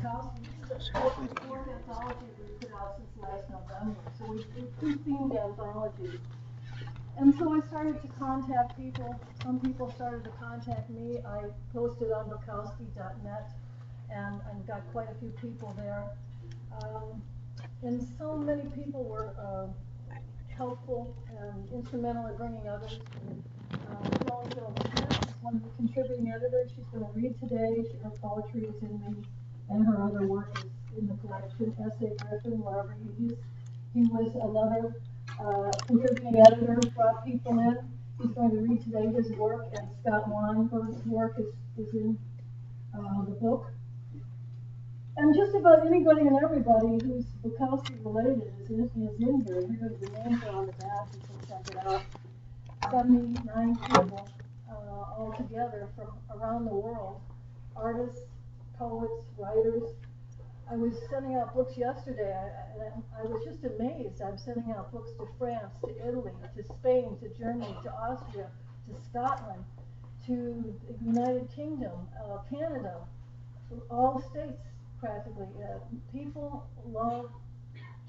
Bukowski. This is the fourth anthology we put out since last November. So we do two themed anthologies. And so I started to contact people. Some people started to contact me. I posted on BUKOWSKI.net and got quite a few people there. And so many people were helpful and instrumental in bringing others. Joan Jobe Smith is one of the contributing editors. She's going to read today. Her poetry is in the, and her other work is in the collection. Essay Griffin, wherever he was another contributing editor, brought people in. He's going to read today his work, and Scott Weinberg's work is in the book. And just about anybody and everybody who's Bukowski related is in here. Here the names are on the back. You can check it out. 79 people all together from around the world. Artists, poets, writers. I was sending out books yesterday, and I was just amazed. I'm sending out books to France, to Italy, to Spain, to Germany, to Austria, to Scotland, to the United Kingdom, Canada, all states practically. People love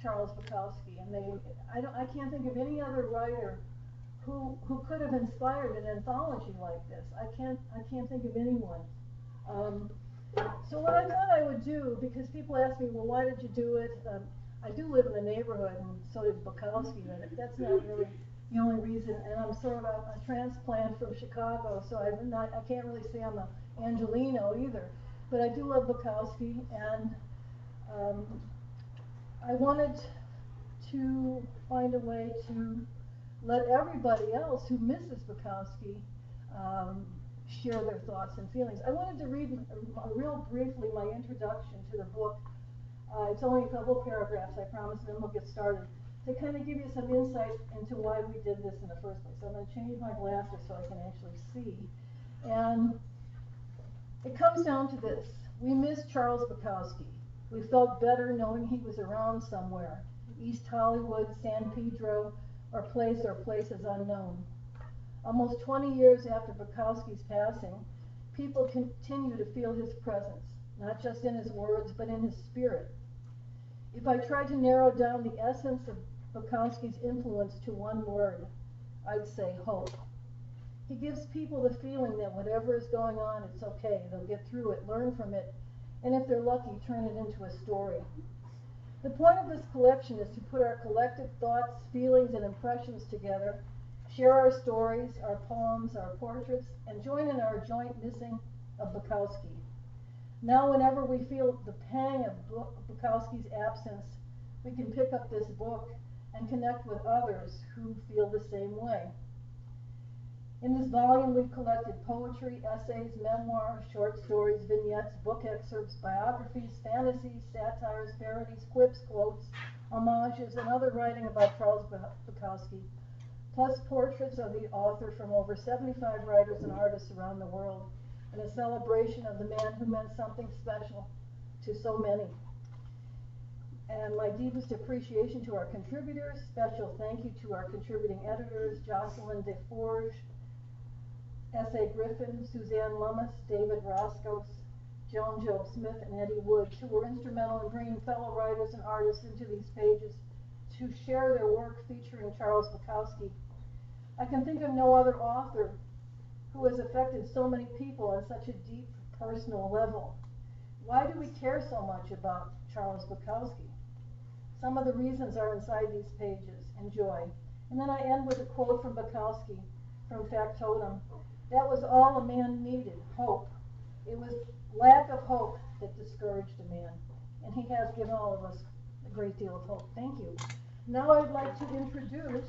Charles Bukowski, and I can't think of any other writer who could have inspired an anthology like this. I can't think of anyone. So what I thought I would do, because people ask me, well, why did you do it? I do live in the neighborhood, and so did Bukowski, but that's not really the only reason. And I'm sort of a transplant from Chicago, so I can't really say I'm an Angelino either. But I do love Bukowski, and I wanted to find a way to let everybody else who misses Bukowski share their thoughts and feelings. I wanted to read real briefly my introduction to the book. It's only a couple of paragraphs, I promise, and then we'll get started, to kind of give you some insight into why we did this in the first place. I'm going to change my glasses so I can actually see. And it comes down to this. We miss Charles Bukowski. We felt better knowing he was around somewhere. East Hollywood, San Pedro, or places unknown. Almost 20 years after Bukowski's passing, people continue to feel his presence, not just in his words, but in his spirit. If I tried to narrow down the essence of Bukowski's influence to one word, I'd say hope. He gives people the feeling that whatever is going on, it's okay. They'll get through it, learn from it, and if they're lucky, turn it into a story. The point of this collection is to put our collective thoughts, feelings, and impressions together, share our stories, our poems, our portraits, and join in our joint missing of Bukowski. Now, whenever we feel the pang of Bukowski's absence, we can pick up this book and connect with others who feel the same way. In this volume, we've collected poetry, essays, memoirs, short stories, vignettes, book excerpts, biographies, fantasies, satires, parodies, quips, quotes, homages, and other writing about Charles Bukowski, plus portraits of the author from over 75 writers and artists around the world, and a celebration of the man who meant something special to so many. And my deepest appreciation to our contributors, special thank you to our contributing editors, Jocelyn DeForge, S.A. Griffin, Suzanne Lummis, David Roscos, Joan Jobe Smith, and Eddie Woods, who were instrumental in bringing fellow writers and artists into these pages to share their work featuring Charles Bukowski. I can think of no other author who has affected so many people on such a deep personal level. Why do we care so much about Charles Bukowski? Some of the reasons are inside these pages. Enjoy. And then I end with a quote from Bukowski from Factotum. That was all a man needed, hope. It was lack of hope that discouraged a man. And he has given all of us a great deal of hope. Thank you. Now I'd like to introduce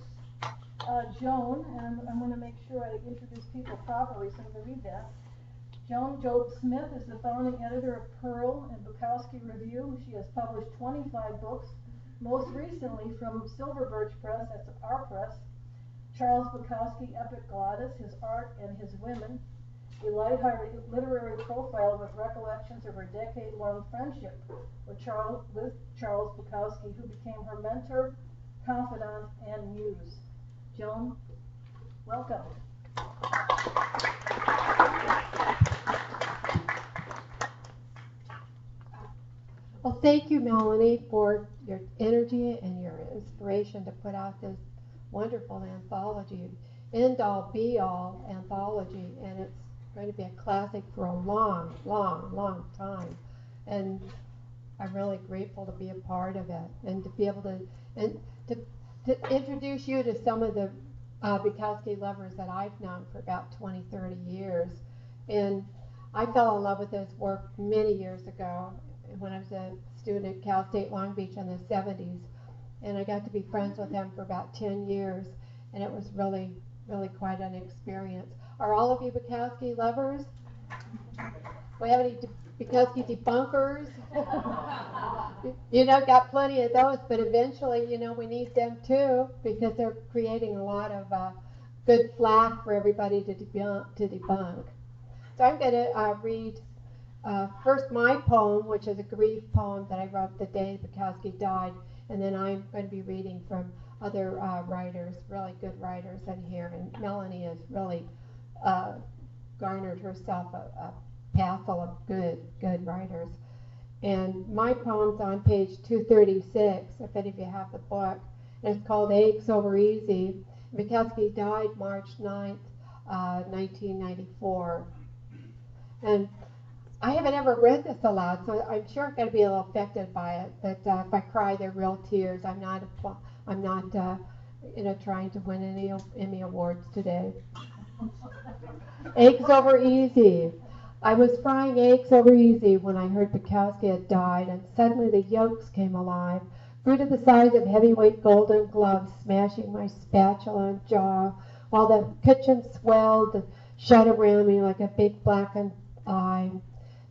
Joan, and I'm going to make sure I introduce people properly, so I'm going to read that. Joan Jobe Smith is the founding editor of Pearl and Bukowski Review. She has published 25 books, most recently from Birch Press, that's our press, Charles Bukowski, Epic Goddess, His Art and His Women, a lighthearted literary profile with recollections of her decade-long friendship with Charles Bukowski, who became her mentor, confidant, and muse. Joan, welcome. Well, thank you, Melanie, for your energy and your inspiration to put out this wonderful anthology, end-all, be-all anthology, and it's going to be a classic for a long, long, long time. And I'm really grateful to be a part of it and to be able to, and to introduce you to some of the Bukowski lovers that I've known for about 20, 30 years. And I fell in love with his work many years ago when I was a student at Cal State Long Beach in the 70s. And I got to be friends with him for about 10 years. And it was really, really quite an experience. Are all of you Bukowski lovers? We have any Bukowski debunkers? Got plenty of those, but eventually, we need them too because they're creating a lot of good flack for everybody to debunk. So I'm going to read first my poem, which is a grief poem that I wrote the day Bukowski died, and then I'm going to be reading from other writers, really good writers in here, and Melanie has really garnered herself a path full of good writers. And my poem's on page 236, if any of you have the book, and it's called Aches Over Easy. Bukowski died March 9th, 1994. And I haven't ever read this aloud, so I'm sure I'm going to be a little affected by it. But if I cry, they're real tears. I'm not trying to win any Emmy awards today. Eggs over easy. I was frying eggs over easy when I heard Bukowski had died, and suddenly the yolks came alive, grew to the size of heavyweight golden gloves, smashing my spatula and jaw, while the kitchen swelled and shut around me like a big blackened eye.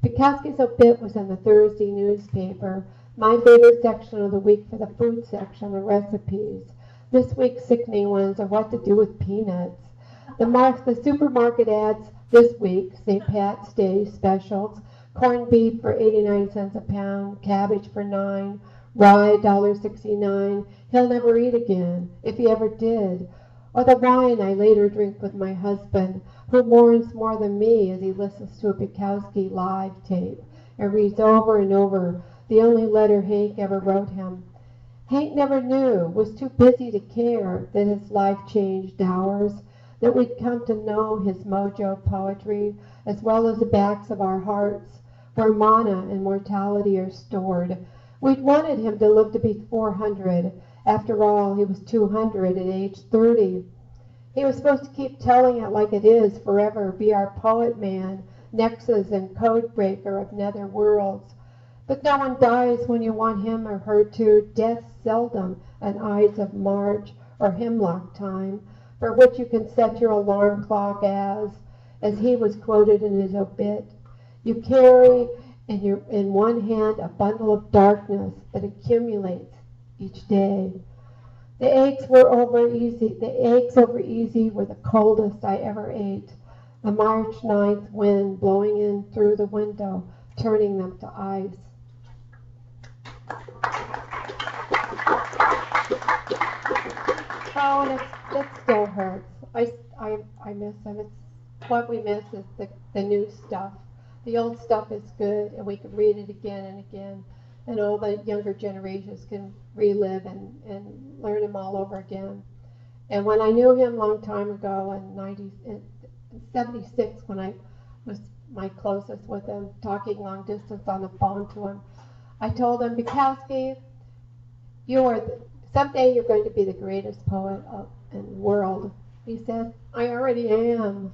Bukowski's obit was in the Thursday newspaper, my favorite section of the week for the food section, the recipes. This week's sickening ones are what to do with peanuts. The supermarket ads this week, St. Pat's Day specials, corned beef for 89 cents a pound, cabbage for $9, rye $1.69. He'll never eat again, if he ever did. Or the wine I later drink with my husband, who mourns more than me as he listens to a Bukowski live tape and reads over and over the only letter Hank ever wrote him. Hank never knew, was too busy to care that his life changed ours, that we'd come to know his mojo poetry as well as the backs of our hearts, where mana and mortality are stored. We'd wanted him to live to be 400. After all, he was 200 at age 30. He was supposed to keep telling it like it is forever, be our poet man, nexus and code breaker of nether worlds. But no one dies when you want him or her to. Death seldom an Ides of March or hemlock time, for which you can set your alarm clock as he was quoted in his obit. You carry in one hand a bundle of darkness that accumulates each day. The eggs over easy were the coldest I ever ate. The March 9th wind blowing in through the window, turning them to ice. Oh, and it still hurts. I miss them. What we miss is the new stuff. The old stuff is good, and we can read it again and again, and all the younger generations can relive and learn him all over again. And when I knew him a long time ago in 76, when I was my closest with him, talking long distance on the phone to him, I told him, Bukowski, someday you're going to be the greatest poet in the world. He said, I already am.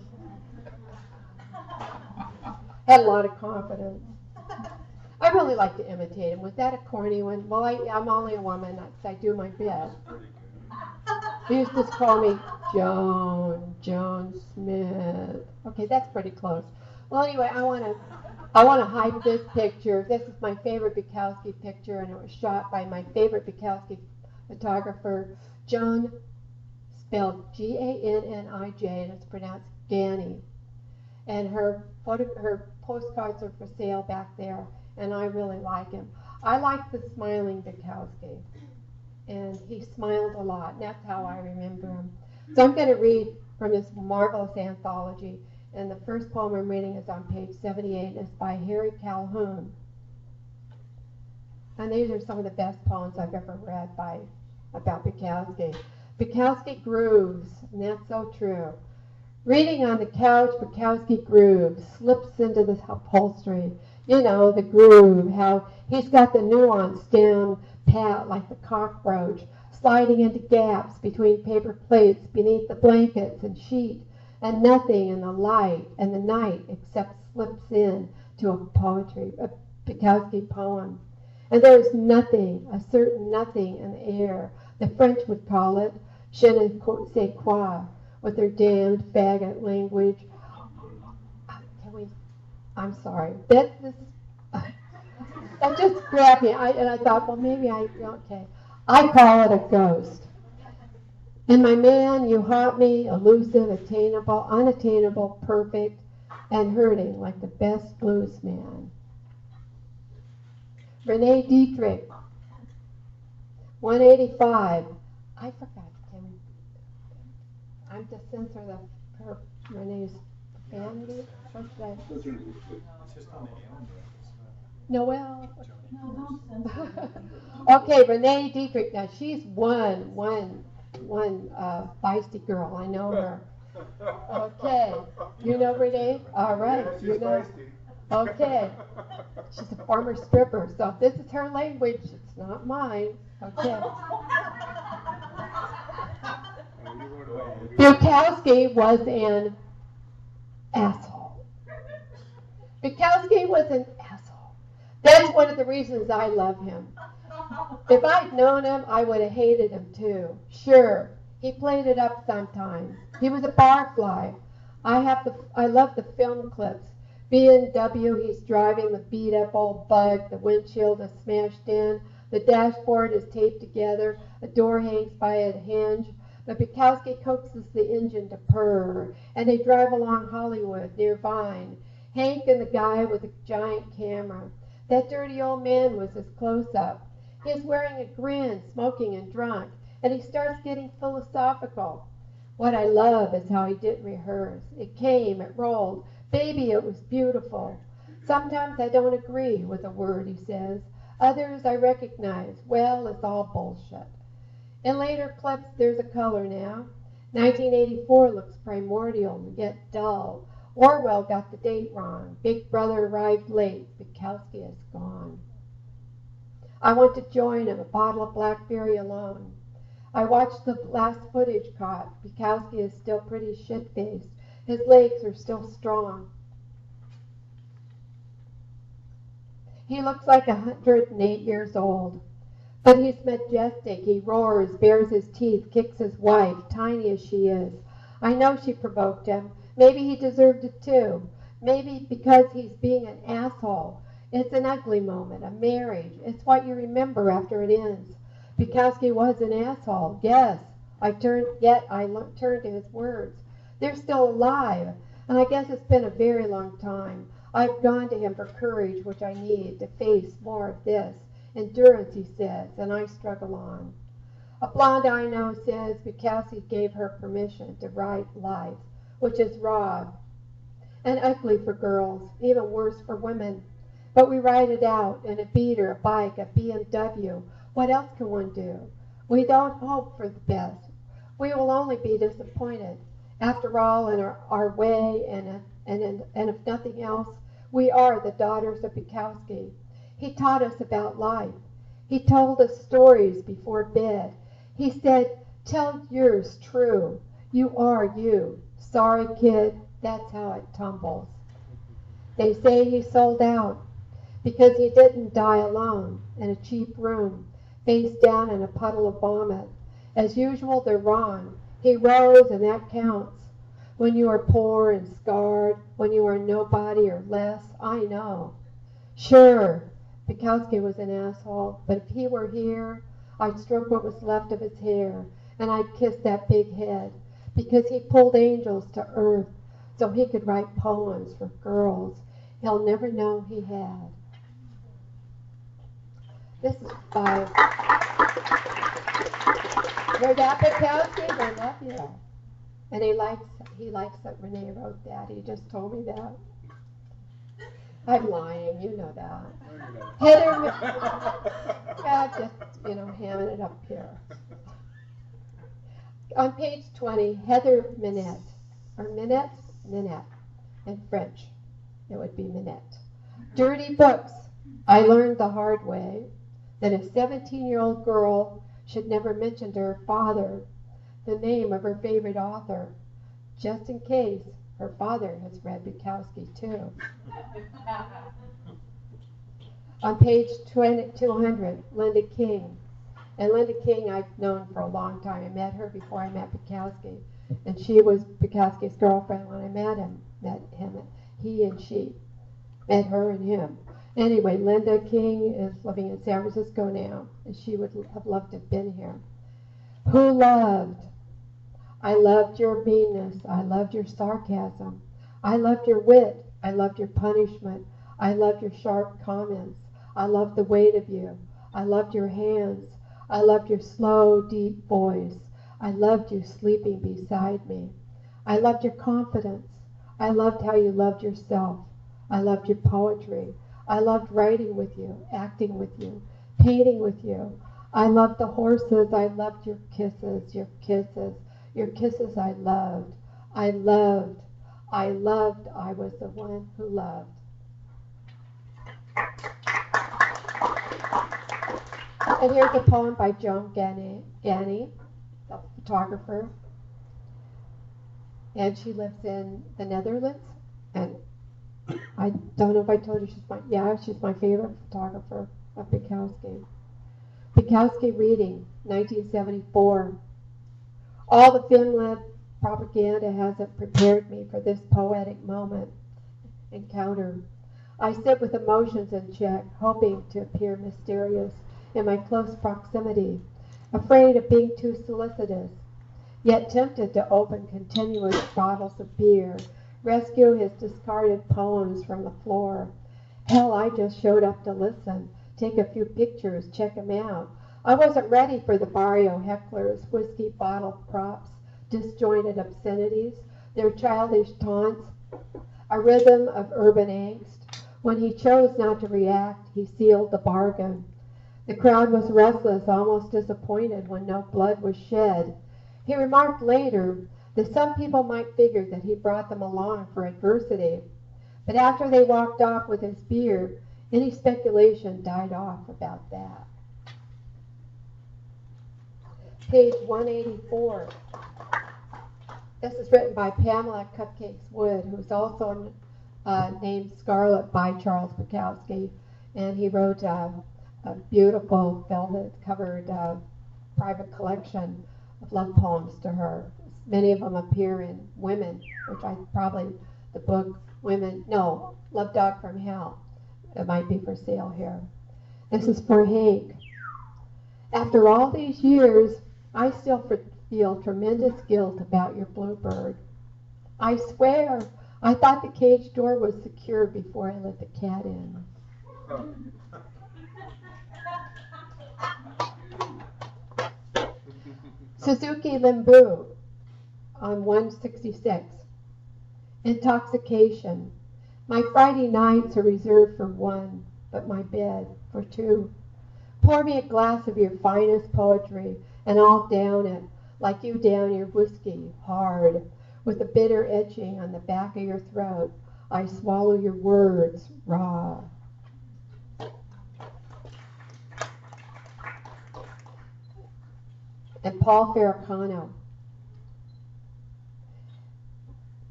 Had a lot of confidence. I really like to imitate him. Was that a corny one? Well, I'm only a woman, so I do my best. He used to call me Joan Smith. Okay, that's pretty close. Well, anyway, I want to hype this picture. This is my favorite Bukowski picture, and it was shot by my favorite Bukowski photographer, Joan, spelled G-A-N-N-I-J, and it's pronounced Ganny. And her postcards are for sale back there, and I really like him. I like the smiling Bukowski, and he smiled a lot, and that's how I remember him. So I'm going to read from this marvelous anthology, and the first poem I'm reading is on page 78, and it's by Harry Calhoun. And these are some of the best poems I've ever read about Bukowski. Bukowski grooves, and that's so true. Reading on the couch, Bukowski grooves, slips into the upholstery. You know, the groove, how he's got the nuance down pat like the cockroach, sliding into gaps between paper plates beneath the blankets and sheet, and nothing in the light and the night except slips in to a Bukowski poem. And there is nothing, a certain nothing in the air. The French would call it je ne sais quoi, with their damned faggot language. I'm sorry. That just grabbed me. And I thought, well, maybe okay. I call it a ghost. And my man, you haunt me, elusive, attainable, unattainable, perfect, and hurting like the best blues man. Renee Dietrich, 185. I forgot. I'm to censor her Renee's profanity. What should I? It's just on the alien. Noelle. No, don't censor. Okay, Renee Dietrich. Now she's one feisty girl. I know her. Okay, you know Renee. All right, Yeah, she's you know. feisty. Okay, she's a former stripper, so this is her language. It's not mine. Okay. Bukowski was an asshole. Bukowski was an asshole. That's one of the reasons I love him. If I'd known him, I would have hated him too. Sure, he played it up sometimes. He was a barfly. I love the film clips. BMW, he's driving the beat up old bug. The windshield is smashed in. The dashboard is taped together. A door hangs by a hinge. But Bukowski coaxes the engine to purr, and they drive along Hollywood near Vine. Hank and the guy with the giant camera. That dirty old man was his close-up. He's wearing a grin, smoking and drunk, and he starts getting philosophical. What I love is how he didn't rehearse. It came, it rolled. Baby, it was beautiful. Sometimes I don't agree with a word he says. Others I recognize. Well, it's all bullshit. In later clips, there's a color now. 1984 looks primordial, yet dull. Orwell got the date wrong. Big Brother arrived late. Bukowski is gone. I went to join him, a bottle of blackberry alone. I watched the last footage caught. Bukowski is still pretty shit-faced. His legs are still strong. He looks like 108 years old. But he's majestic. He roars, bares his teeth, kicks his wife, tiny as she is. I know she provoked him. Maybe he deserved it too. Maybe because he's being an asshole. It's an ugly moment, a marriage. It's what you remember after it ends. Bukowski was an asshole. Yes, I turned to his words. They're still alive, and I guess it's been a very long time. I've gone to him for courage, which I need to face more of this. Endurance, he says, and I struggle on. A blonde I know says Bukowski gave her permission to write life, which is raw and ugly for girls, even worse for women. But we write it out in a beater, a bike, a BMW. What else can one do? We don't hope for the best. We will only be disappointed. After all, in our way, and if nothing else, we are the daughters of Bukowski. He taught us about life. He told us stories before bed. He said, tell yours true. You are you. Sorry, kid, that's how it tumbles. They say he sold out because he didn't die alone in a cheap room, face down in a puddle of vomit. As usual, they're wrong. He rose, and that counts. When you are poor and scarred, when you are nobody or less, I know. Sure, Bukowski was an asshole, but if he were here, I'd stroke what was left of his hair, and I'd kiss that big head, because he pulled angels to earth so he could write poems for girls he'll never know he had. This is by Fred Bukowski. I love you. And he likes that Renee wrote that. He just told me that. I'm lying, you know that. No, you're not. Heather, just, hamming it up here. On page 20, Heather Minette, or Minette? Minette, in French, it would be Minette. Dirty books. I learned the hard way that a 17-year-old girl should never mention to her father the name of her favorite author, just in case her father has read Bukowski too. On page 200, Linda King. And Linda King I've known for a long time. I met her before I met Bukowski. And she was Bukowski's girlfriend when I met him. He and she. Met her and him. Anyway, Linda King is living in San Francisco now. And she would have loved to have been here. Who loved? I loved your meanness. I loved your sarcasm. I loved your wit. I loved your punishment. I loved your sharp comments. I loved the weight of you. I loved your hands. I loved your slow, deep voice. I loved you sleeping beside me. I loved your confidence. I loved how you loved yourself. I loved your poetry. I loved writing with you, acting with you, painting with you. I loved the horses. I loved your kisses, your kisses, your kisses I loved. I loved. I loved. I was the one who loved. And here's a poem by Joan Gani, a photographer. And she lives in the Netherlands. And I don't know if I told you she's my favorite photographer of Bukowski. Bukowski reading, 1974. All the film-led propaganda hasn't prepared me for this poetic encounter. I sit with emotions in check, hoping to appear mysterious in my close proximity, afraid of being too solicitous, yet tempted to open continuous bottles of beer, rescue his discarded poems from the floor. Hell, I just showed up to listen, take a few pictures, check him out. I wasn't ready for the barrio hecklers, whiskey bottle props, disjointed obscenities, their childish taunts, a rhythm of urban angst. When he chose not to react, he sealed the bargain. The crowd was restless, almost disappointed when no blood was shed. He remarked later that some people might figure that he brought them along for adversity. But after they walked off with his beer, any speculation died off about that. Page 184. This is written by Pamela Cupcakes Wood, who's also named Scarlet by Charles Bukowski. And he wrote a beautiful velvet-covered private collection of love poems to her. Many of them appear in Women, which the book Love Dog from Hell. It might be for sale here. This is for Hank. After all these years, I still feel tremendous guilt about your bluebird. I swear, I thought the cage door was secure before I let the cat in. Suzuki Limbu on 166. Intoxication. My Friday nights are reserved for one, but my bed for two. Pour me a glass of your finest poetry, and I'll down it, like you down your whiskey, hard, with a bitter etching on the back of your throat. I swallow your words raw. And Paul Farrakano.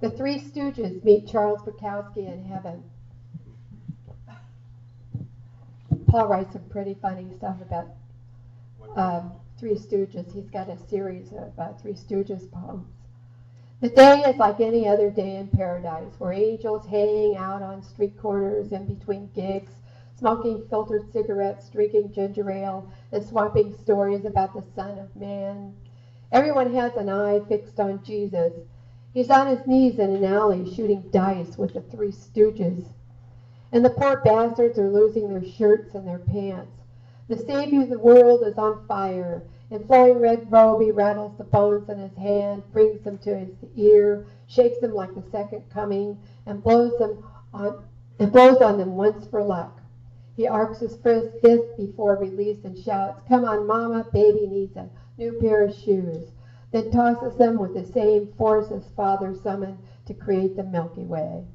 The Three Stooges meet Charles Bukowski in heaven. Paul writes some pretty funny stuff about Three Stooges. He's got a series of Three Stooges poems. The day is like any other day in paradise, where angels hang out on street corners in between gigs, smoking filtered cigarettes, drinking ginger ale, and swapping stories about the Son of Man. Everyone has an eye fixed on Jesus. He's on his knees in an alley shooting dice with the Three Stooges. And the poor bastards are losing their shirts and their pants. The Savior of the world is on fire. In flowing red robe, he rattles the bones in his hand, brings them to his ear, shakes them like the second coming, and blows them on and blows on them once for luck. He arcs his fist before release and shouts, "Come on, Mama, baby needs a new pair of shoes," then tosses them with the same force his father summoned to create the Milky Way.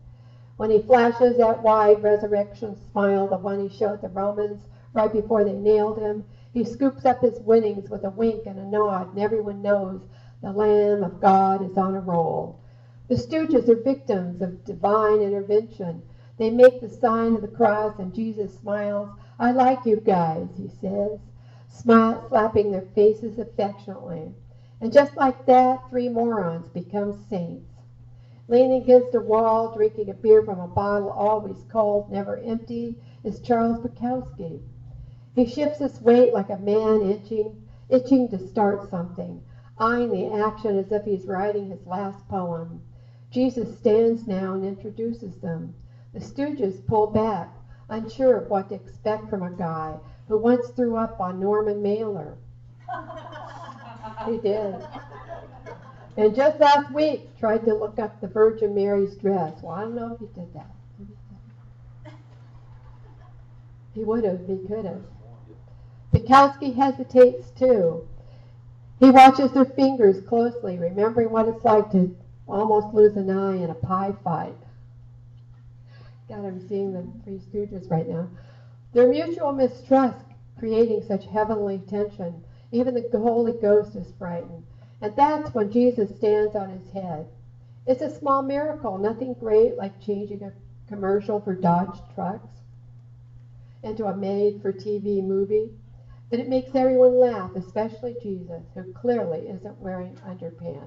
When he flashes that wide resurrection smile, the one he showed the Romans right before they nailed him, he scoops up his winnings with a wink and a nod, and everyone knows the Lamb of God is on a roll. The Stooges are victims of divine intervention. They make the sign of the cross, and Jesus smiles. "I like you guys," he says, slapping their faces affectionately. And just like that, 3 morons become saints. Leaning against a wall, drinking a beer from a bottle always cold, never empty, is Charles Bukowski. He shifts his weight like a man itching to start something, eyeing the action as if he's writing his last poem. Jesus stands now and introduces them. The Stooges pull back, unsure of what to expect from a guy who once threw up on Norman Mailer. He did. And just last week tried to look up the Virgin Mary's dress. Well, I don't know if he did that. He would have, he could have. Bukowski hesitates too. He watches their fingers closely, remembering what it's like to almost lose an eye in a pie fight. God, I'm seeing the 3 Stooges right now. Their mutual mistrust creating such heavenly tension. Even the Holy Ghost is frightened. And that's when Jesus stands on his head. It's a small miracle, nothing great like changing a commercial for Dodge trucks into a made-for-TV movie. But it makes everyone laugh, especially Jesus, who clearly isn't wearing underpants.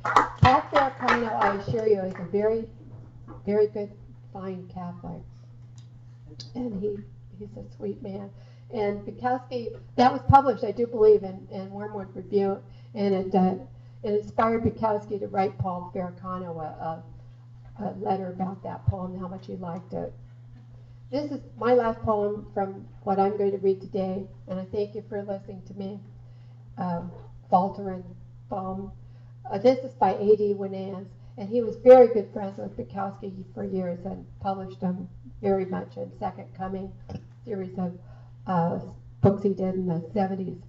Pat Farrakano, I assure you, is a very, very good, fine Catholic. And he's a sweet man. And Bukowski, that was published, I do believe, in Wormwood Review, and it inspired Bukowski to write Paul Farrakano a letter about that poem, how much he liked it. This is my last poem from what I'm going to read today, and I thank you for listening to me falter and foam. This is by A.D. Winans, and he was very good friends with Bukowski for years and published him very much in Second Coming, series of books he did in the 70s.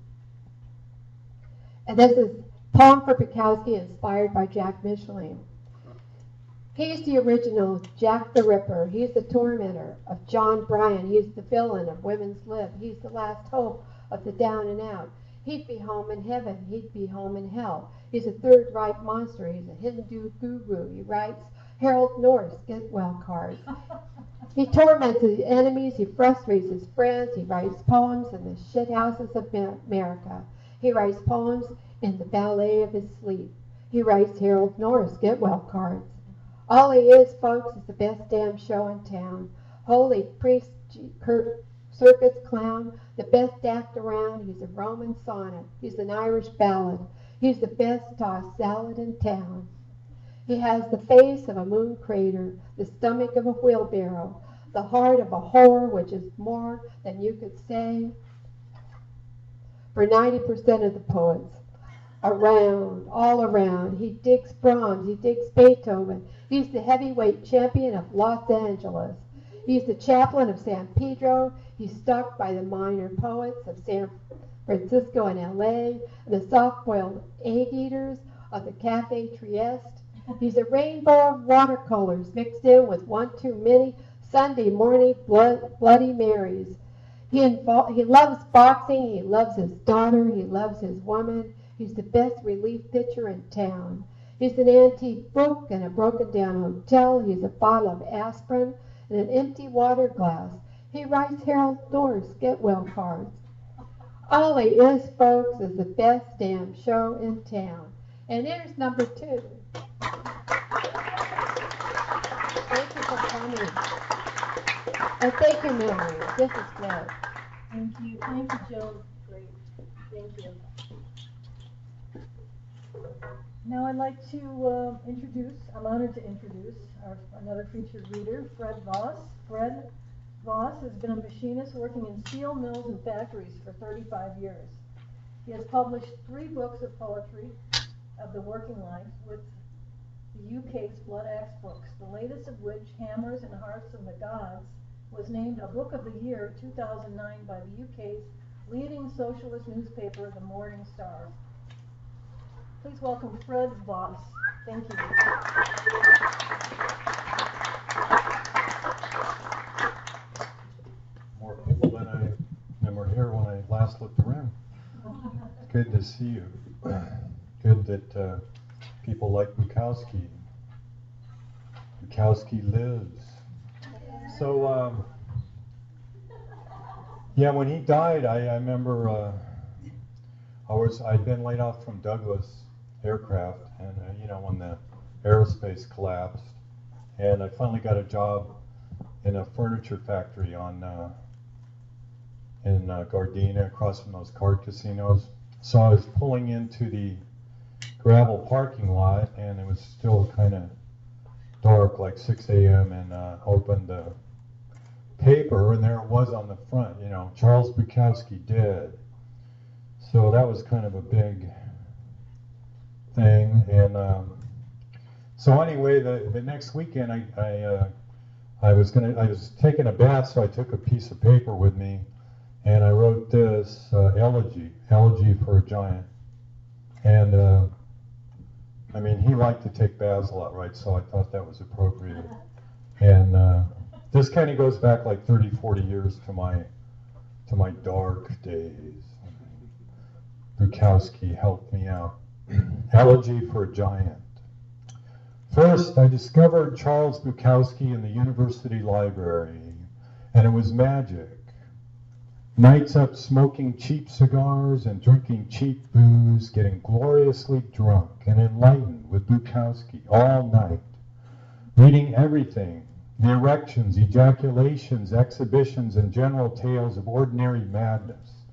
And this is poem for Bukowski inspired by Jack Micheline. He's the original Jack the Ripper. He's the tormentor of John Bryan. He's the villain of Women's Lib. He's the last hope of the down and out. He'd be home in heaven. He'd be home in hell. He's a Third Reich monster. He's a Hindu guru. He writes Harold Norris get well cards. He torments his enemies. He frustrates his friends. He writes poems in the shithouses of America. He writes poems in the ballet of his sleep. He writes Harold Norris get well cards. All he is, folks, is the best damn show in town. Holy priest, circus clown, the best act around. He's a Roman sonnet. He's an Irish ballad. He's the best tossed salad in town. He has the face of a moon crater, the stomach of a wheelbarrow, the heart of a whore, which is more than you could say for 90% of the poets. Around, all around. He digs Brahms. He digs Beethoven. He's the heavyweight champion of Los Angeles. He's the chaplain of San Pedro. He's stalked by the minor poets of San Francisco and L.A. and the soft-boiled egg eaters of the Cafe Trieste. He's a rainbow of watercolors mixed in with one too many Sunday morning Bloody Marys. He loves boxing. He loves his daughter. He loves his woman. He's the best relief pitcher in town. He's an antique book and a broken-down hotel. He's a bottle of aspirin and an empty water glass. He writes Harold Norris get-well cards. All he is, folks, is the best damn show in town. And there's number 2. Thank you for coming. And thank you, Melanie. This is good. Thank you, Joan. Great, thank you. Now I'd like to I'm honored to introduce another featured reader, Fred Voss. Fred Voss has been a machinist working in steel mills and factories for 35 years. He has published 3 books of poetry of the working life with the UK's Blood Axe books, the latest of which, Hammers and Hearts of the Gods, was named a Book of the Year 2009 by the UK's leading socialist newspaper, the Morning Star. Please welcome Fred Voss. Thank you. More people than were here when I last looked around. Good to see you. Good that people like Bukowski. Bukowski lives. So, yeah, when he died, I remember I'd been laid off from Douglas Aircraft, and when the aerospace collapsed, and I finally got a job in a furniture factory in Gardena, across from those card casinos. So I was pulling into the gravel parking lot, and it was still kind of dark, like 6 a.m., and opened the paper, and there it was on the front, Charles Bukowski dead. So that was kind of a big thing, and so anyway, the next weekend I was taking a bath, so I took a piece of paper with me, and I wrote this elegy for a giant. And he liked to take baths a lot, right? So I thought that was appropriate. And this kind of goes back like 30, 40 years to my dark days. Bukowski helped me out. Elegy for a giant. First, I discovered Charles Bukowski in the university library, and it was magic. Nights up smoking cheap cigars and drinking cheap booze, getting gloriously drunk and enlightened with Bukowski all night. Reading everything, the erections, ejaculations, exhibitions, and general tales of ordinary madness,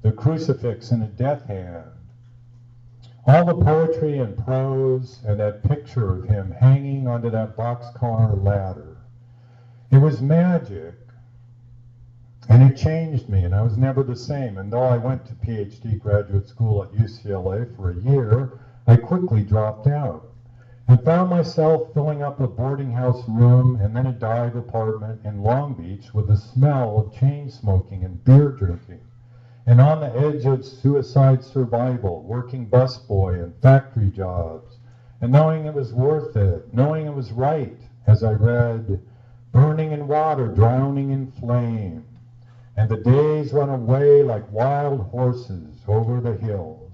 the crucifix and a death hand. All the poetry and prose, and that picture of him hanging onto that boxcar ladder. It was magic, and it changed me, and I was never the same. And though I went to PhD graduate school at UCLA for a year, I quickly dropped out and found myself filling up a boarding house room and then a dive apartment in Long Beach with the smell of chain smoking and beer drinking. And on the edge of suicide survival, working busboy and factory jobs, and knowing it was worth it, knowing it was right, as I read, burning in water, drowning in flame, and the days run away like wild horses over the hills.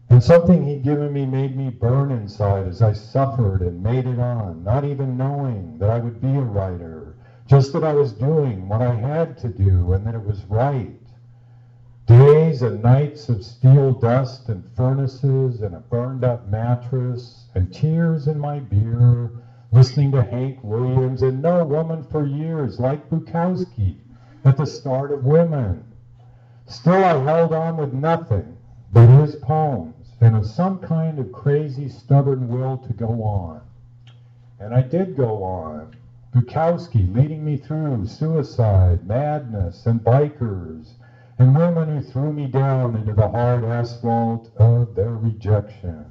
And something he'd given me made me burn inside as I suffered and made it on, not even knowing that I would be a writer, just that I was doing what I had to do and that it was right. Days and nights of steel dust and furnaces and a burned-up mattress and tears in my beer, listening to Hank Williams and no woman for years like Bukowski at the start of Women. Still I held on with nothing but his poems and of some kind of crazy stubborn will to go on. And I did go on. Bukowski leading me through suicide, madness, and bikers, and women who threw me down into the hard asphalt of their rejection.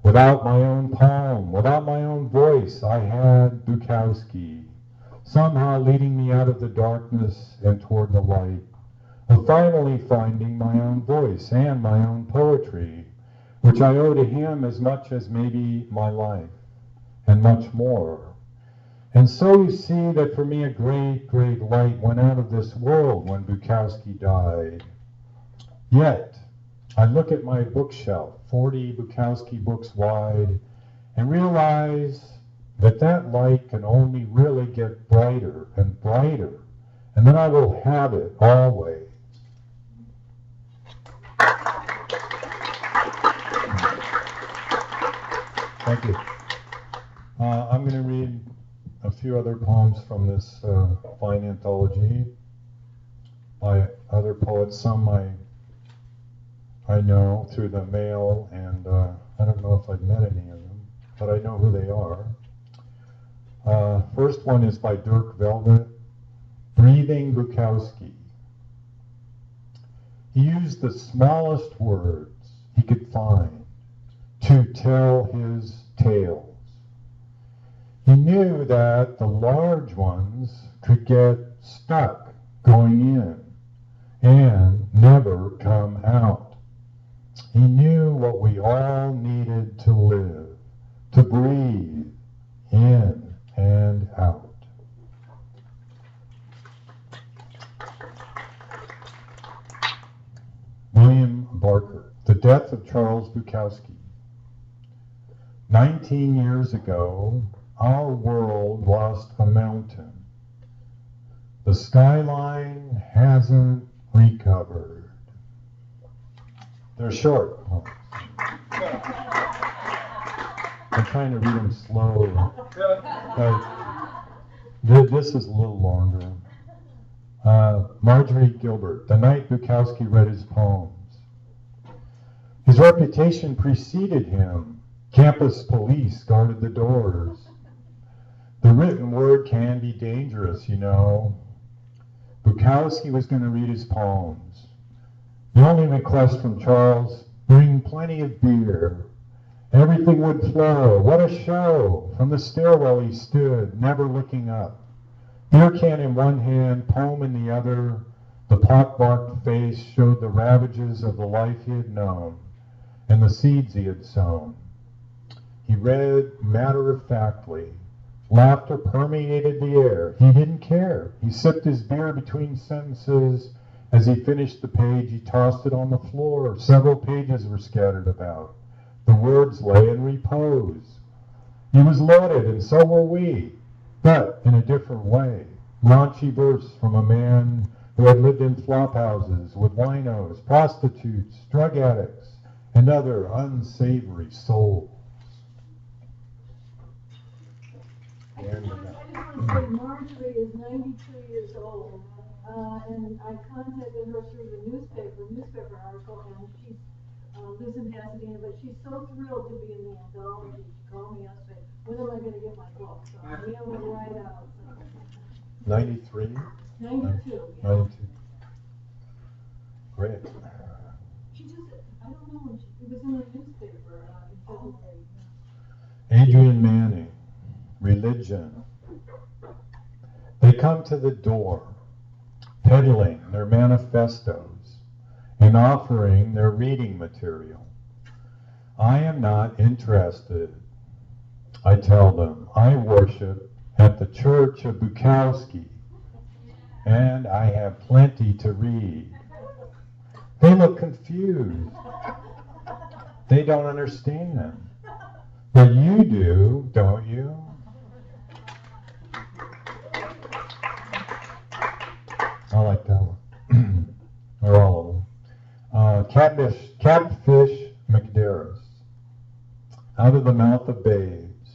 Without my own poem, without my own voice, I had Bukowski, somehow leading me out of the darkness and toward the light, of finally finding my own voice and my own poetry, which I owe to him as much as maybe my life, and much more. And so you see that for me a great, great light went out of this world when Bukowski died. Yet, I look at my bookshelf, 40 Bukowski books wide, and realize that that light can only really get brighter and brighter, and then I will have it always. Thank you. I'm going to read a few other poems from this fine anthology by other poets. Some I know through the mail, and I don't know if I've met any of them, but I know who they are. First one is by Dirk Velvet, Breathing Bukowski. He used the smallest words he could find to tell his tails. He knew that the large ones could get stuck going in and never come out. He knew what we all needed to live, to breathe in and out. William Barker, The Death of Charles Bukowski. 19 years ago, our world lost a mountain. The skyline hasn't recovered. They're short. Oh. I'm trying to read them slow. This is a little longer. Marjorie Gilbert, The Night Bukowski Read His Poems. His reputation preceded him. Campus police guarded the doors. The written word can be dangerous, you know. Bukowski was going to read his poems. The only request from Charles, bring plenty of beer. Everything would flow. What a show! From the stairwell he stood, never looking up. Beer can in one hand, poem in the other. The pockmarked face showed the ravages of the life he had known and the seeds he had sown. He read matter-of-factly. Laughter permeated the air. He didn't care. He sipped his beer between sentences. As he finished the page, he tossed it on the floor. Several pages were scattered about. The words lay in repose. He was loaded, and so were we, but in a different way. Raunchy verse from a man who had lived in flop houses with winos, prostitutes, drug addicts, and other unsavory souls. I just want to say Marjorie is 93 years old, and I contacted her through the newspaper article, and she lives in Pasadena, but she's so thrilled to be in the anthology. She called me yesterday, when am I going to get my book? So I'm mailing it right out. So. 93? 92. Yeah. 92. Great. She just, I don't know, it was in the newspaper in February. Adrian Manning, Religion. They come to the door, peddling their manifestos and offering their reading material. I am not interested. I tell them, I worship at the Church of Bukowski, and I have plenty to read. They look confused. They don't understand. But you do, don't you? I like that one. Or all of them. Catfish McDarris. Out of the Mouth of Babes.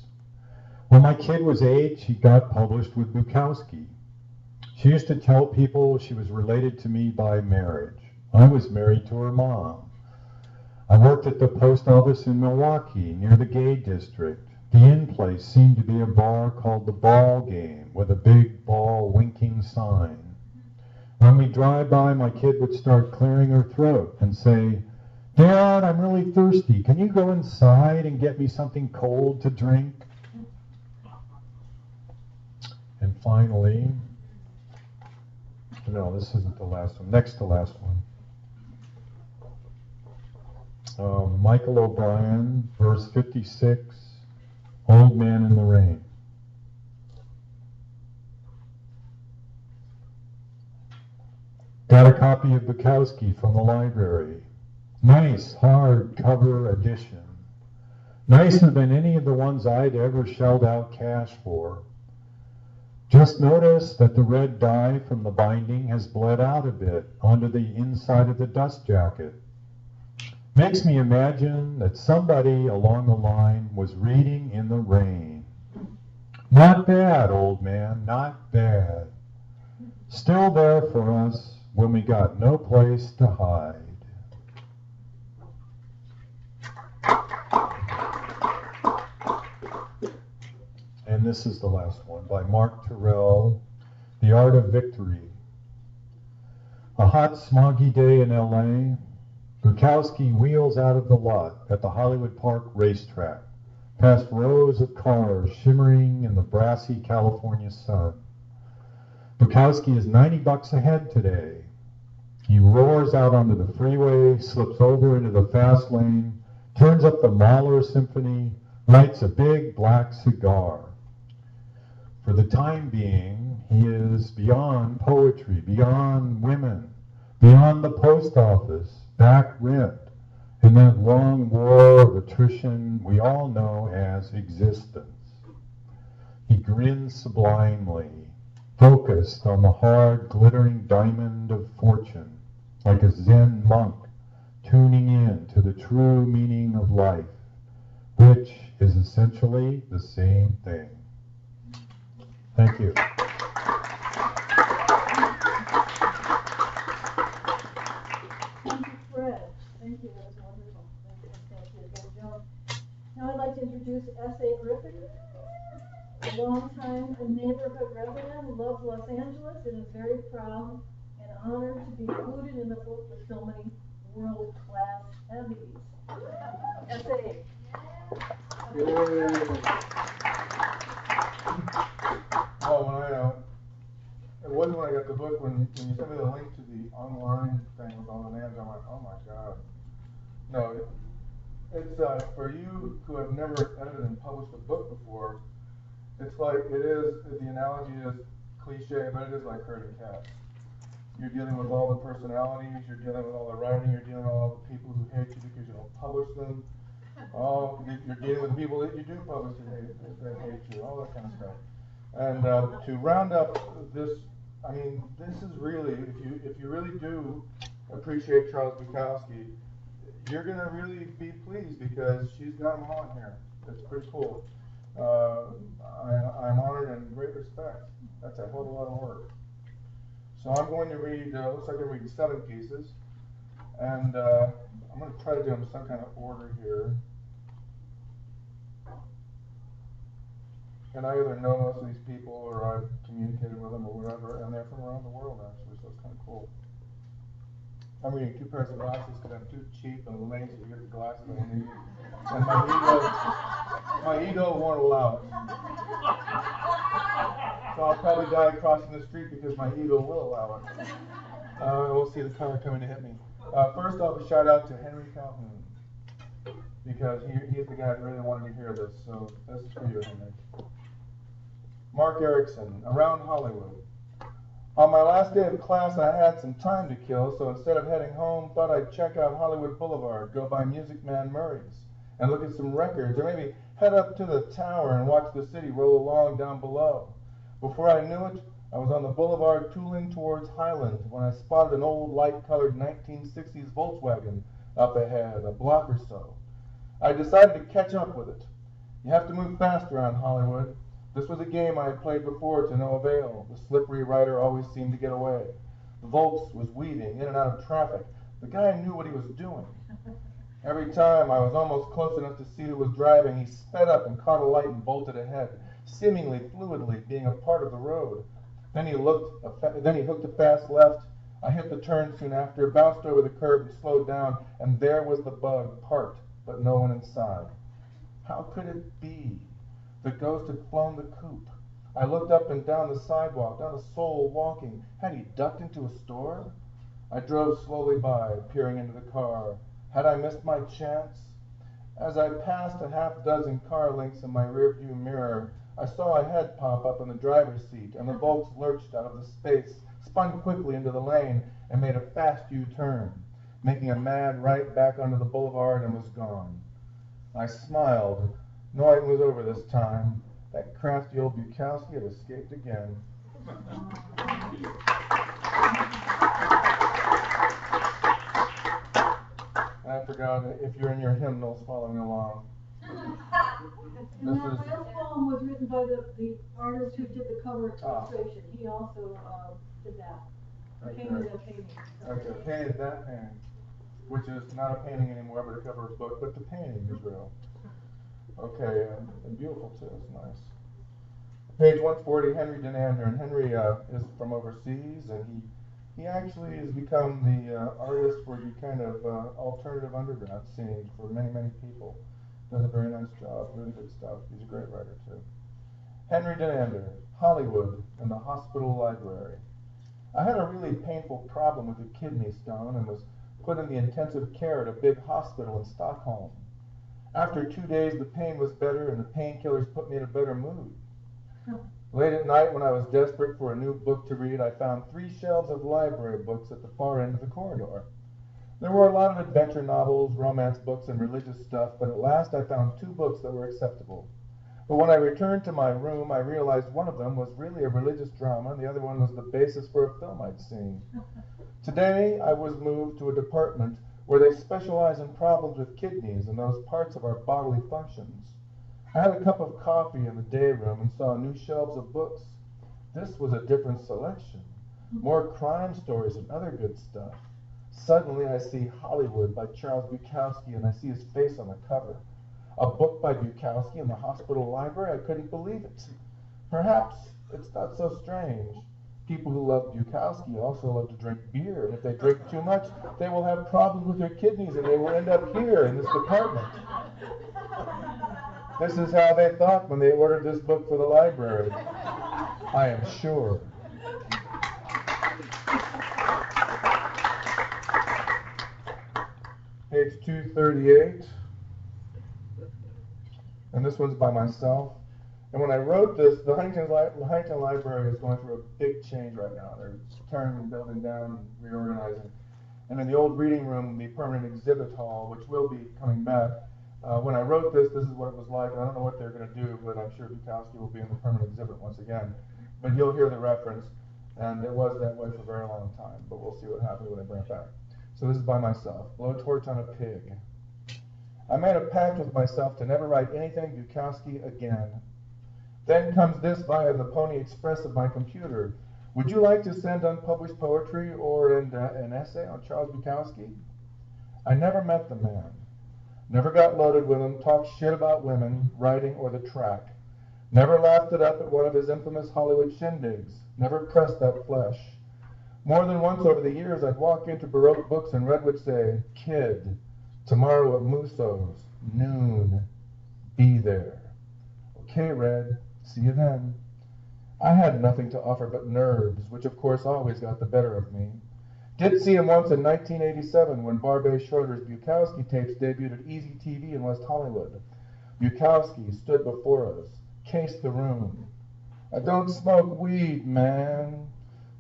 When my kid was 8, she got published with Bukowski. She used to tell people she was related to me by marriage. I was married to her mom. I worked at the post office in Milwaukee, near the gay district. The in place seemed to be a bar called the Ball Game, with a big ball winking sign. When we drive by, my kid would start clearing her throat and say, Dad, I'm really thirsty. Can you go inside and get me something cold to drink? And finally, no, this isn't the last one. Next to last one. Michael O'Brien, verse 56, Old Man in the Rain. Got a copy of Bukowski from the library. Nice hardcover edition. Nicer than any of the ones I'd ever shelled out cash for. Just notice that the red dye from the binding has bled out a bit onto the inside of the dust jacket. Makes me imagine that somebody along the line was reading in the rain. Not bad, old man, not bad. Still there for us when we got no place to hide. And this is the last one, by Mark Terrell, The Art of Victory. A hot, smoggy day in L.A., Bukowski wheels out of the lot at the Hollywood Park racetrack, past rows of cars shimmering in the brassy California sun. Bukowski is 90 bucks ahead today. He roars out onto the freeway, slips over into the fast lane, turns up the Mahler Symphony, lights a big black cigar. For the time being, he is beyond poetry, beyond women, beyond the post office, back rent, in that long war of attrition we all know as existence. He grins sublimely, focused on the hard, glittering diamond of fortune, like a Zen monk tuning in to the true meaning of life, which is essentially the same thing. Thank you. Thank you, Fred. Thank you, that was wonderful. Thank you again, Joan. Now I'd like to introduce S.A. Griffin, a longtime neighborhood resident who loves Los Angeles and is very proud and honored to be included in the book with so many world-class heavies. S.A. Oh, it wasn't when I got the book, when you sent me the link to the online thing with all the names, I'm like, oh my God. No, it's for you who have never edited and published a book before, it's like, the analogy is cliche, but it is like herding cats. You're dealing with all the personalities, you're dealing with all the writing, you're dealing with all the people who hate you because you don't publish them. You're dealing with people that you do publish that hate you, all that kind of stuff. And to round up this, I mean, this is really, if you really do appreciate Charles Bukowski, you're gonna really be pleased because she's got them all in here. It's pretty cool. I'm honored and great respect. That's a whole lot of work. So I'm going to read, looks like I'm reading 7 pieces, and I'm going to try to do them in some kind of order here. And I either know most of these people or I've communicated with them or whatever, and they're from around the world actually, so it's kind of cool. I'm reading 2 pairs of glasses because I'm too cheap and lazy to get the glasses I need. And my ego won't allow it. So I'll probably die crossing the street because my ego will allow it. We'll see the car coming to hit me. First off, a shout out to Henry Calhoun, because he's the guy that really wanted to hear this, so this is for you, Henry. Mark Erickson, Around Hollywood. On my last day of class, I had some time to kill, so instead of heading home, thought I'd check out Hollywood Boulevard, go by Music Man Murray's, and look at some records, or maybe head up to the tower and watch the city roll along down below. Before I knew it, I was on the boulevard tooling towards Highland when I spotted an old light-colored 1960s Volkswagen up ahead, a block or so. I decided to catch up with it. You have to move fast around Hollywood. This was a game I had played before to no avail. The slippery rider always seemed to get away. The Volks was weaving in and out of traffic. The guy knew what he was doing. Every time I was almost close enough to see who was driving, he sped up and caught a light and bolted ahead, seemingly fluidly being a part of the road. Then he hooked a fast left. I hit the turn soon after, bounced over the curb and slowed down, and there was the bug, parked, but no one inside. How could it be? The ghost had flown the coop. I looked up and down the sidewalk, not a soul walking. Had he ducked into a store? I drove slowly by, peering into the car. Had I missed my chance? As I passed a half-dozen car links in my rearview mirror, I saw a head pop up in the driver's seat, and the Volks lurched out of the space, spun quickly into the lane, and made a fast U-turn, making a mad right back onto the boulevard and was gone. I smiled. Knowing it was over this time, that crafty old Bukowski had escaped again. And I forgot, if you're in your hymnals following along. And that last poem was written by the artist who did the cover illustration. He also did that. Painted that painting. Okay, painted that painting, which is not a painting anymore, but a cover of a book, but the painting is real. Okay, and beautiful too, it's nice. Page 140, Henry Denander, and Henry is from overseas, and he actually has become the artist for the kind of alternative underground scene for many, many people. Does a very nice job, really good stuff. He's a great writer too. Henry Denander, Hollywood and the Hospital Library. I had a really painful problem with a kidney stone and was put in the intensive care at a big hospital in Stockholm. After 2 days, the pain was better and the painkillers put me in a better mood. Late at night, when I was desperate for a new book to read, I found 3 shelves of library books at the far end of the corridor. There were a lot of adventure novels, romance books, and religious stuff, but at last I found 2 books that were acceptable. But when I returned to my room, I realized one of them was really a religious drama, and the other one was the basis for a film I'd seen. Today, I was moved to a department where they specialize in problems with kidneys and those parts of our bodily functions. I had a cup of coffee in the day room and saw new shelves of books. This was a different selection. More crime stories and other good stuff. Suddenly, I see Hollywood by Charles Bukowski, and I see his face on the cover. A book by Bukowski in the hospital library? I couldn't believe it. Perhaps it's not so strange. People who love Bukowski also love to drink beer, and if they drink too much, they will have problems with their kidneys, and they will end up here in this department. This is how they thought when they ordered this book for the library. I am sure. Page 238. And this one's by myself. And when I wrote this, the Huntington Library is going through a big change right now. They're tearing the building down and reorganizing. And in the old reading room, the permanent exhibit hall, which will be coming back, when I wrote this is what it was like. I don't know what they're going to do, but I'm sure Bukowski will be in the permanent exhibit once again. But you'll hear the reference, and it was that way for a very long time. But we'll see what happens when they bring it back. So this is by myself. Blowtorch on a pig. I made a pact with myself to never write anything Bukowski again. Then comes this via the Pony Express of my computer. Would you like to send unpublished poetry or an essay on Charles Bukowski? I never met the man. Never got loaded with him, talked shit about women, writing, or the track. Never laughed it up at one of his infamous Hollywood shindigs. Never pressed that flesh. More than once over the years, I'd walk into Baroque books and Red would say, "Kid, tomorrow at Musso's, noon, be there." Okay, Red, see you then. I had nothing to offer but nerves, which of course always got the better of me. Did see him once in 1987 when Barbet Schroeder's Bukowski tapes debuted at Easy TV in West Hollywood. Bukowski stood before us, cased the room. I don't smoke weed, man.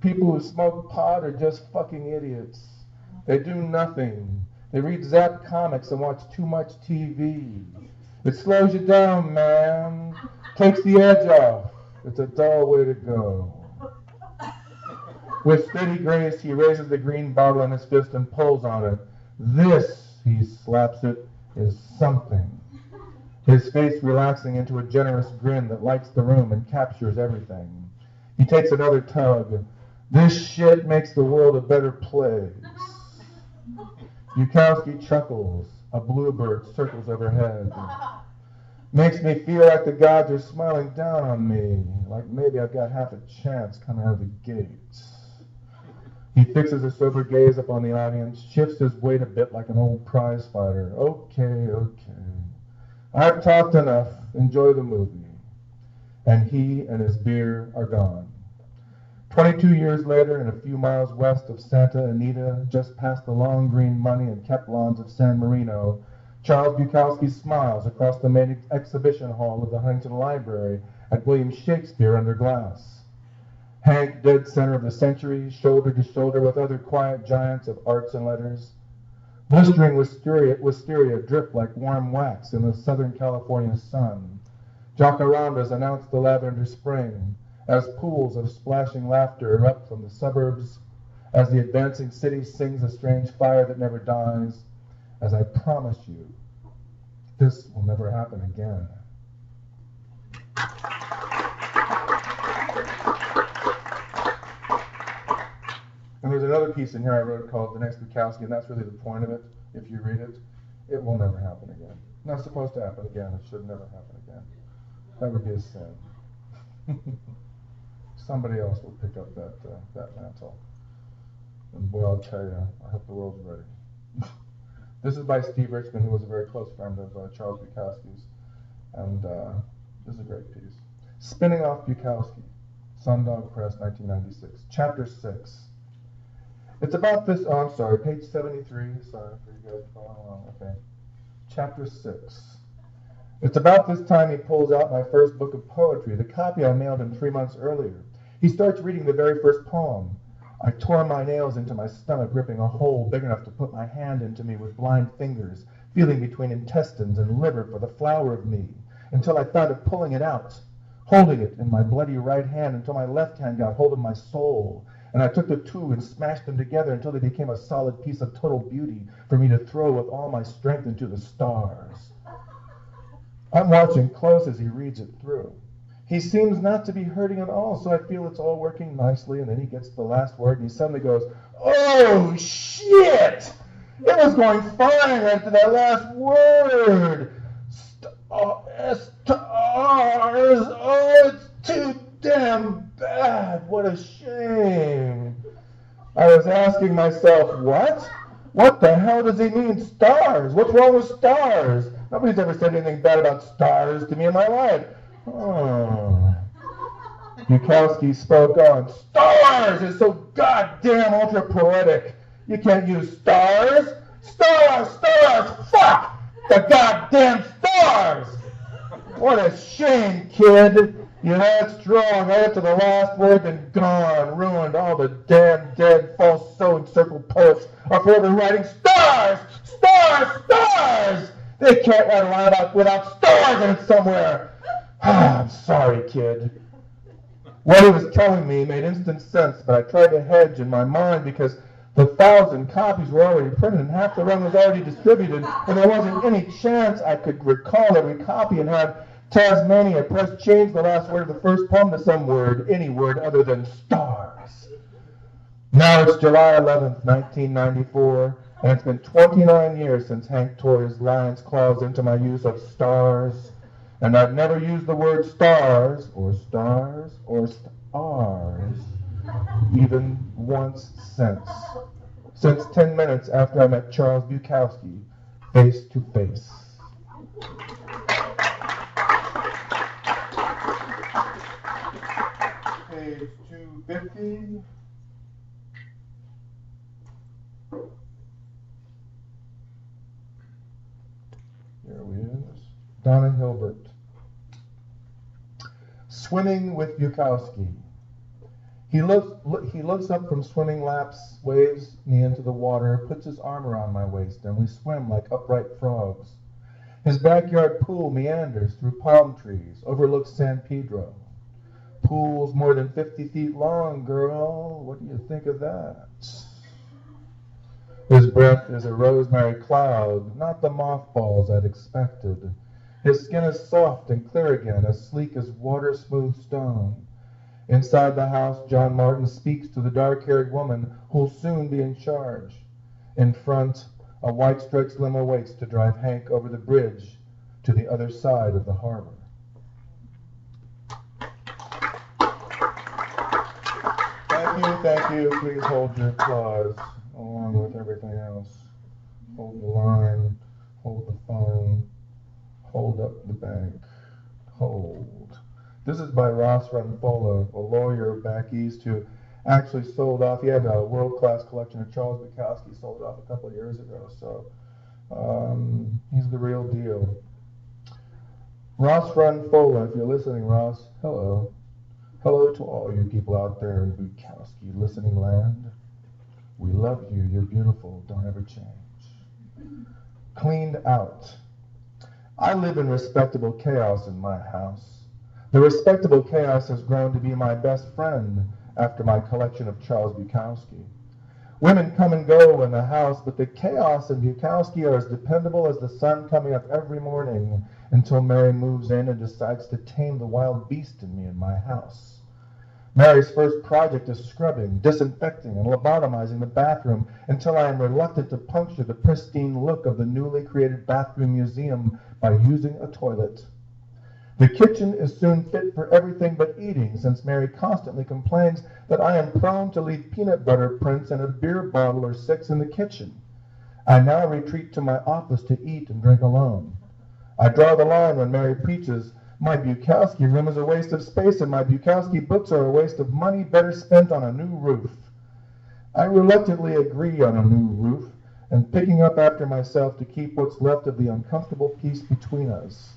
People who smoke pot are just fucking idiots. They do nothing. They read Zap comics and watch too much TV. It slows you down, man. Takes the edge off. It's a dull way to go. With steady grace, he raises the green bottle in his fist and pulls on it. This, he slaps it, is something. His face relaxing into a generous grin that lights the room and captures everything. He takes another tug. This shit makes the world a better place. Bukowski chuckles. A bluebird circles overhead. Makes me feel like the gods are smiling down on me, like maybe I've got half a chance coming out of the gates. He fixes a sober gaze up on the audience, shifts his weight a bit like an old prize fighter. Okay. I've talked enough. Enjoy the movie. And he and his beer are gone. 22 years later, and a few miles west of Santa Anita, just past the long green money and kept lawns of San Marino, Charles Bukowski smiles across the main exhibition hall of the Huntington Library at William Shakespeare under glass. Hank, dead center of the century, shoulder to shoulder with other quiet giants of arts and letters. Blistering wisteria drip like warm wax in the Southern California sun. Jacarandas announce the lavender spring as pools of splashing laughter erupt from the suburbs, as the advancing city sings a strange fire that never dies. As I promise you, this will never happen again. And there's another piece in here I wrote called The Next Bukowski, and that's really the point of it. If you read it, it will never happen again. Not supposed to happen again. It should never happen again. That would be a sin. Somebody else will pick up that mantle. And boy, I'll tell you, I hope the world's ready. This is by Steve Richmond, who was a very close friend of Charles Bukowski's. And this is a great piece. Spinning Off Bukowski, Sundog Press, 1996. Chapter 6. It's about this, oh, I'm sorry, page 73. Sorry for you guys following along. Okay. Chapter 6. It's about this time he pulls out my first book of poetry, the copy I mailed him 3 months earlier. He starts reading the very first poem. I tore my nails into my stomach, ripping a hole big enough to put my hand into me with blind fingers, feeling between intestines and liver for the flower of me, until I found it pulling it out, holding it in my bloody right hand until my left hand got hold of my soul, and I took the two and smashed them together until they became a solid piece of total beauty for me to throw with all my strength into the stars. I'm watching close as he reads it through. He seems not to be hurting at all, so I feel it's all working nicely, and then he gets to the last word, and he suddenly goes, "Oh, shit! It was going fine after that last word! Stars! Oh, it's too damn bad! What a shame!" I was asking myself, what? What the hell does he mean, stars? What's wrong with stars? Nobody's ever said anything bad about stars to me in my life. Oh. Bukowski spoke on. Stars is so goddamn ultra-poetic. You can't use stars. Stars, stars, fuck the goddamn stars. What a shame, kid. You had strong right up to the last word, then gone, ruined. All the damn dead, false sewing circle poets are forever writing stars, stars, stars. They can't write a line about without stars in it somewhere. I'm sorry, kid. What he was telling me made instant sense, but I tried to hedge in my mind because the 1,000 copies were already printed and half the run was already distributed, and there wasn't any chance I could recall every copy and have Tasmania Press change the last word of the first poem to some word, any word other than stars. Now it's July 11th, 1994, and it's been 29 years since Hank tore his lion's claws into my use of stars. And I've never used the word stars, or stars, or stars, even once since. Since 10 minutes after I met Charles Bukowski, face to face. Page 250. Here he is. Donna Hilbert. Swimming with Bukowski. He looks up from swimming laps, waves me into the water, puts his arm around my waist, and we swim like upright frogs. His backyard pool meanders through palm trees, overlooks San Pedro. Pool's more than 50 feet long, girl. What do you think of that? His breath is a rosemary cloud, not the mothballs I'd expected. His skin is soft and clear again, as sleek as water-smooth stone. Inside the house, John Martin speaks to the dark-haired woman who'll soon be in charge. In front, a white-striped limo waits to drive Hank over the bridge to the other side of the harbor. Thank you. Please hold your applause along with everything else. Hold the line, hold the phone, hold up the bank, hold. This is by Ross Ranfola, a lawyer back east who actually sold off. He had a world-class collection of Charles Bukowski, sold it off a couple of years ago. So he's the real deal. Ross Ranfola, if you're listening, Ross, hello. Hello to all you people out there in Bukowski listening land. We love you. You're beautiful. Don't ever change. Cleaned out. I live in respectable chaos in my house. The respectable chaos has grown to be my best friend after my collection of Charles Bukowski. Women come and go in the house, but the chaos in Bukowski are as dependable as the sun coming up every morning until Mary moves in and decides to tame the wild beast in me in my house. Mary's first project is scrubbing, disinfecting, and lobotomizing the bathroom until I am reluctant to puncture the pristine look of the newly created bathroom museum by using a toilet. The kitchen is soon fit for everything but eating, since Mary constantly complains that I am prone to leave peanut butter prints and a beer bottle or six in the kitchen. I now retreat to my office to eat and drink alone. I draw the line when Mary preaches, my Bukowski room is a waste of space and my Bukowski books are a waste of money better spent on a new roof. I reluctantly agree on a new roof and picking up after myself to keep what's left of the uncomfortable peace between us.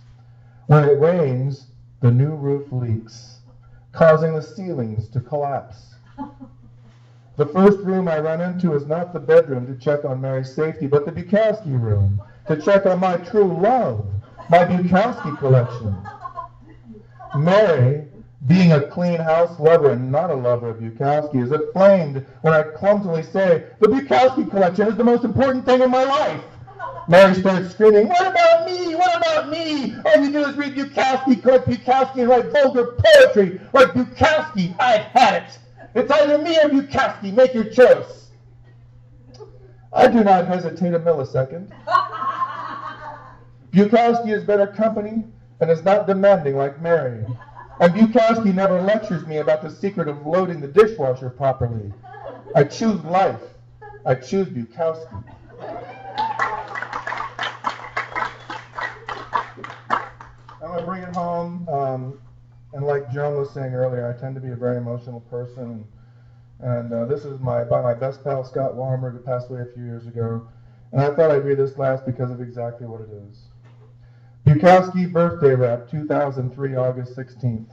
When it rains, the new roof leaks, causing the ceilings to collapse. The first room I run into is not the bedroom to check on Mary's safety, but the Bukowski room to check on my true love, my Bukowski collection. Mary, being a clean house lover and not a lover of Bukowski, is inflamed when I clumsily say, the Bukowski collection is the most important thing in my life. Mary starts screaming, what about me? What about me? All you do is read Bukowski, collect Bukowski, and write vulgar poetry. Like Bukowski, I've had it. It's either me or Bukowski. Make your choice. I do not hesitate a millisecond. Bukowski is better company and is not demanding like Mary. And Bukowski never lectures me about the secret of loading the dishwasher properly. I choose life. I choose Bukowski. I'm going to bring it home. And like Joan was saying earlier, I tend to be a very emotional person. And this is by my best pal, Scott Wallenberg, who passed away a few years ago. And I thought I'd read this last because of exactly what it is. Bukowski Birthday Rap, 2003, August 16th.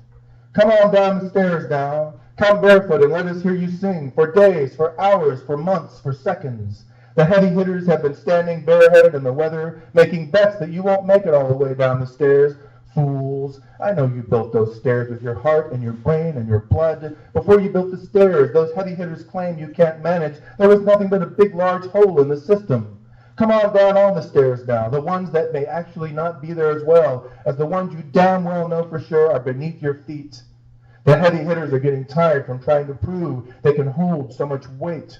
Come on down the stairs now. Come barefoot and let us hear you sing for days, for hours, for months, for seconds. The heavy hitters have been standing bareheaded in the weather, making bets that you won't make it all the way down the stairs. Fools. I know you built those stairs with your heart and your brain and your blood. Before you built the stairs, those heavy hitters claimed you can't manage. There was nothing but a big, large hole in the system. Come on down all the stairs now, the ones that may actually not be there as well as the ones you damn well know for sure are beneath your feet. The heavy hitters are getting tired from trying to prove they can hold so much weight.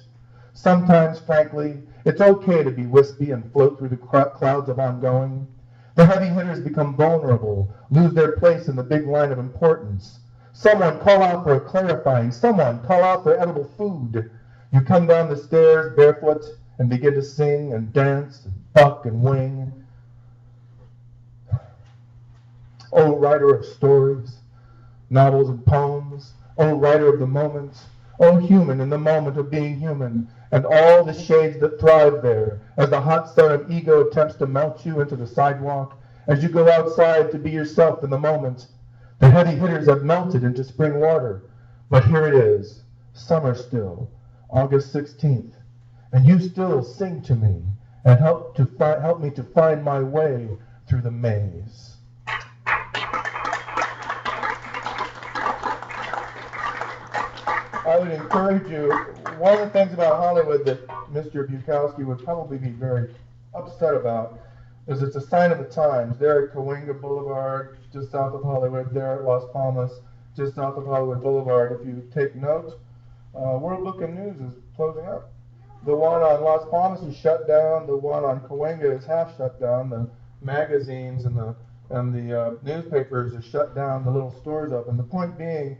Sometimes, frankly, it's okay to be wispy and float through the clouds of ongoing. The heavy hitters become vulnerable, lose their place in the big line of importance. Someone call out for a clarifying. Someone call out for edible food. You come down the stairs barefoot and begin to sing and dance and buck and wing. Oh, writer of stories, novels and poems. Oh, writer of the moments. Oh, human in the moment of being human, and all the shades that thrive there, as the hot sun of ego attempts to melt you into the sidewalk, as you go outside to be yourself in the moment. The heavy hitters have melted into spring water, but here it is, summer still, August 16th, and you still sing to me and help me to find my way through the maze. I would encourage you, one of the things about Hollywood that Mr. Bukowski would probably be very upset about is it's a sign of the times. There at Cahuenga Boulevard, just south of Hollywood, there at Las Palmas, just south of Hollywood Boulevard. If you take note, World Book of News is closing up. The one on Las Palmas is shut down. The one on Cahuenga is half shut down. The magazines and the newspapers are shut down. The little stores open. The point being,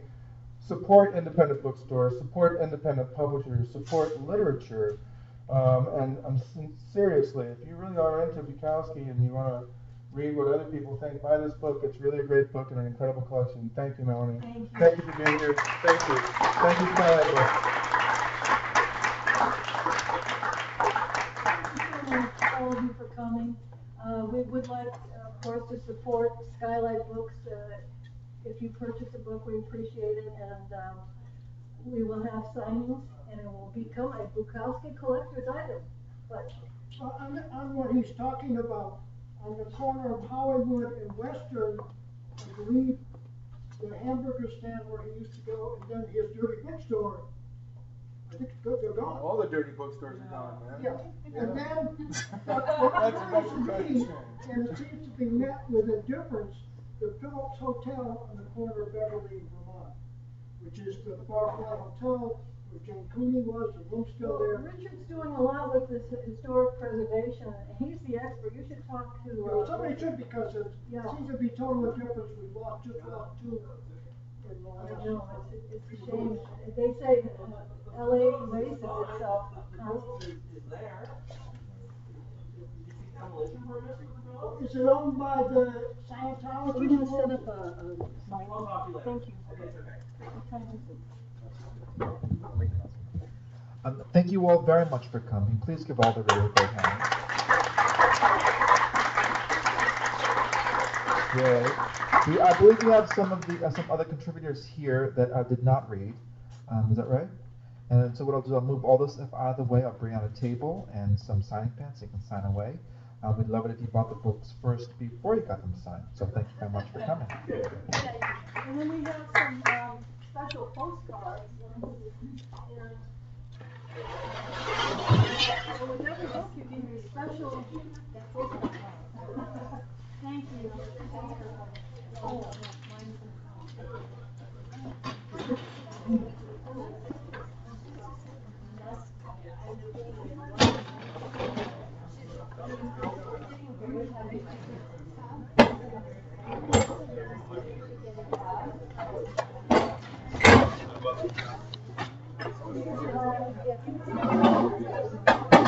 support independent bookstores, support independent publishers, support literature. And seriously, if you really are into Bukowski and you want to read what other people think, buy this book. It's really a great book and an incredible collection. Thank you, Melanie. Thank you. Thank you for being here. Thank you. Thank you, Skylight Books. Thank you so much, all of you, for coming. We would like, of course, to support Skylight Books. If you purchase a book, we appreciate it, and we will have signings, and it will become a Bukowski collector's item. But on what he's talking about, on the corner of Hollywood and Western, I believe the hamburger stand where he used to go, and then his dirty bookstore. I think they're gone. All the dirty bookstores are gone, man. Yeah, and then what occurs to me, and it seems to be met with a difference, the Phillips Hotel on the corner of Beverly and Vermont, which is the Barclay Hotel where Jane Cooney was, the room's still there. Richard's doing a lot with this historic preservation, and he's the expert. You should talk to. Somebody should, because it seems to be total difference. We just lost two in the last. I know, it's a shame. They say LA erases itself constantly. Is it owned by the Scientology? We're gonna set up a thank you. What time is it? Thank you all very much for coming. Please give all the really big hand. Great. I believe we have some of the some other contributors here that did not read. Is that right? And so what I'll do is I'll move all this stuff out of the way. I'll bring out a table and some signing pens so you can sign away. We'd love it if you bought the books first before you got them signed. So thank you very much for coming. And then we have some special postcards. So with every book you get a special postcard. Thank you. Oh,